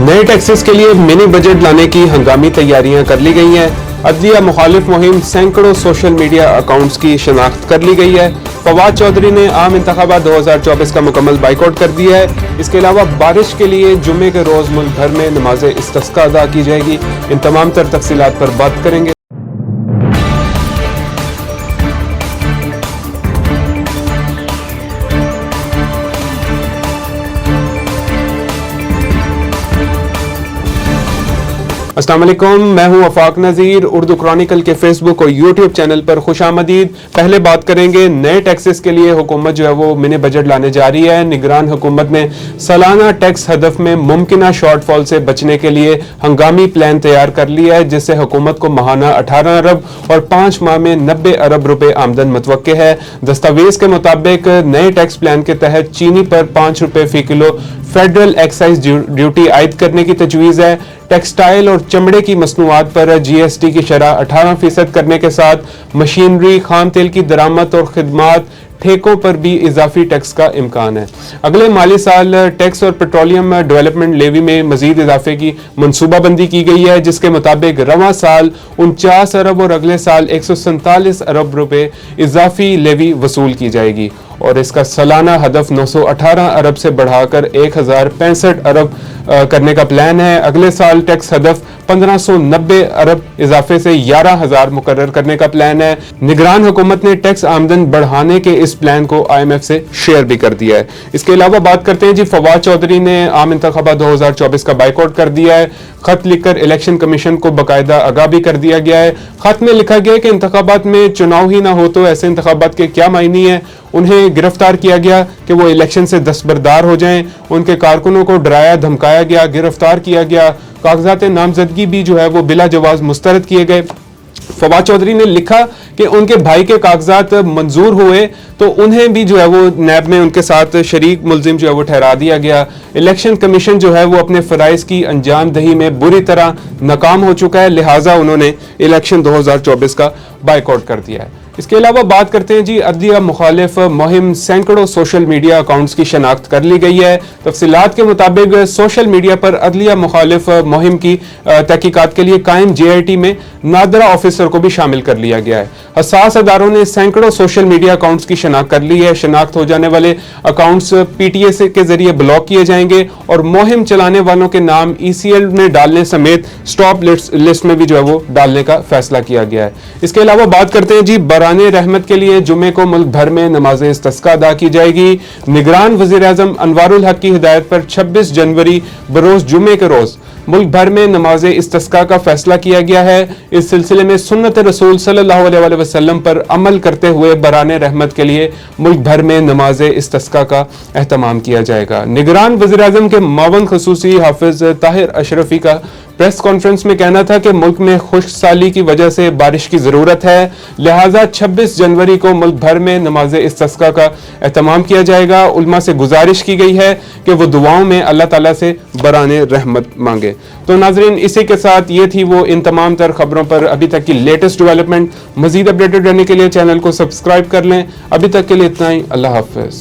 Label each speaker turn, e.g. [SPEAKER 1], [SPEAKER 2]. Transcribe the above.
[SPEAKER 1] नए टैक्सेस के लिए मिनी बजट लाने की हंगामी तैयारियां कर ली गई हैं। अदलिया मुखालिफ मुहिम सैकड़ों सोशल मीडिया अकाउंट्स की शनाख्त कर ली गई है। फवाद चौधरी ने आम इंतखाबात 2024 का मुकम्मल बाइकआउट कर दिया है। इसके अलावा बारिश के लिए जुम्मे के रोज मुल्क भर में नमाज इस्तिस्का अदा की जाएगी। इन तमाम तर तफसीलात पर बात करेंगे। अस्सलाम वालेकुम, मैं हूं वफाक नज़ीर। उर्दू क्रॉनिकल के फेसबुक और यूट्यूब चैनल पर खुशामदीद। पहले बात करेंगे नए टैक्सेस के लिए हुकूमत जो है वो मिनी बजट लाने जा रही है। निगरान हुकूमत ने सालाना टैक्स हदफ में मुमकिना शॉर्टफॉल से बचने के लिए हंगामी प्लान तैयार कर लिया है, जिससे हुकूमत को माहाना 18 अरब और 5 माह में 90 अरब रुपए आमदन मुतवक्के है। दस्तावेज के मुताबिक नए टैक्स प्लान के तहत चीनी पर 5 रुपए फी किलो फेडरल एक्साइज ड्यूटी आयद करने की तजवीज़ है। टेक्सटाइल और चमड़े की मसनूआत पर जीएसटी की शरह 18% करने के साथ मशीनरी, खाम तेल की दरामद और खिदमात ठेकों पर भी इजाफी टैक्स का इम्कान है। अगले माली साल टैक्स और पेट्रोलियम डेवलपमेंट लेवी में मजीद इजाफे की मनसूबाबंदी की गई है, जिसके मुताबिक रवां साल 49 अरब और अगले साल 147 अरब रुपए इजाफी लेवी वसूल की जाएगी और इसका सालाना हदफ 918 अरब से बढ़ाकर 1065 अरब करने का प्लान है। अगले साल टैक्स हदफ 1590 अरब इजाफे से 11,000 मुकर्रर करने का प्लान है। निगरान हुकूमत ने टैक्स आमदन बढ़ाने के इस प्लान को IMF से शेयर भी कर दिया है। इसके अलावा बात करते हैं जी, फवाद चौधरी ने आम इंतखाबात 2024 का बाइकआउट कर दिया है। खत लिखकर इलेक्शन कमीशन को बाकायदा आगाह भी कर दिया गया है। खत में लिखा गया है कि इंतखाबात में चुनाव ही ना हो तो ऐसे इंतखाबात के क्या मायने हैं। उन्हें गिरफ्तार किया गया कि वो इलेक्शन से दस्तबरदार हो जाएं। उनके कारकुनों को डराया धमकाया गया, गिरफ्तार किया गया। कागजात नामजदगी भी जो है वो बिला जवाज मुस्तरद किए गए। फवाद चौधरी ने लिखा कि उनके भाई के कागजात मंजूर हुए तो उन्हें भी जो है वो नैब में उनके साथ शरीक मुलजिम जो है वो ठहरा दिया गया। इलेक्शन कमीशन जो है वो अपने फराइज की अंजाम दही में बुरी तरह नाकाम हो चुका है, लिहाजा उन्होंने इलेक्शन 2024 का बाइकआउट कर दिया है। इसके अलावा बात करते हैं जी, अदलिया मुखालिफ मुहिम सैकड़ों सोशल मीडिया अकाउंट्स की शनाख्त कर ली गई है। तफसीलात के मुताबिक सोशल मीडिया पर अदलिया मुखालिफ मुहिम की तहकीकात के लिए कायम JIT में नादरा ऑफिसर को भी शामिल कर लिया गया है। हसास अदारों ने सैकड़ों सोशल मीडिया अकाउंट्स की शनाख्त कर ली है। शनाख्त हो जाने वाले अकाउंट्स PTA के जरिए ब्लॉक किए जाएंगे और मुहिम चलाने वालों के नाम ECL में डालने समेत स्टॉप लिस्ट में भी जो है वो डालने का फैसला किया गया है। इसके अलावा बात करते हैं जी, बराने रहमत के लिए जुमे को मुल्क भर में नमाज इस्तिस्का अदा की जाएगी। निगरान वज़ीर आज़म अनवारुल हक की हिदायत पर 26 जनवरी बरोज जुमे के रोज मुल्क भर में नमाज इस्तिस्का का फैसला किया गया है। इस सिलसिले में सुन्नत रसूल सल्लल्लाहु अलैहि वसल्लम पर अमल करते हुए बराने रहमत के लिए मुल्क भर में नमाज इस्तिस्का का एहतमाम किया जाएगा। निगरान वज़ीर आज़म के मावन खसूसी हाफिज ताहिर अशरफी का प्रेस कॉन्फ्रेंस में कहना था कि मुल्क में खुश्क साली की वजह से बारिश की जरूरत है, लिहाजा 26 जनवरी को मुल्क भर में नमाज इस्तिस्का का एहतमाम किया जाएगा। उलमा से गुजारिश की गई है कि वो दुआओं में अल्लाह ताला से बराने रहमत मांगे। तो नाजरीन, इसी के साथ ये थी वो इन तमाम तर खबरों पर अभी तक की लेटेस्ट डेवलपमेंट। मजीद अपडेटेड रहने के लिए चैनल को सब्सक्राइब कर लें। अभी तक के लिए इतना ही। अल्लाह हाफिज।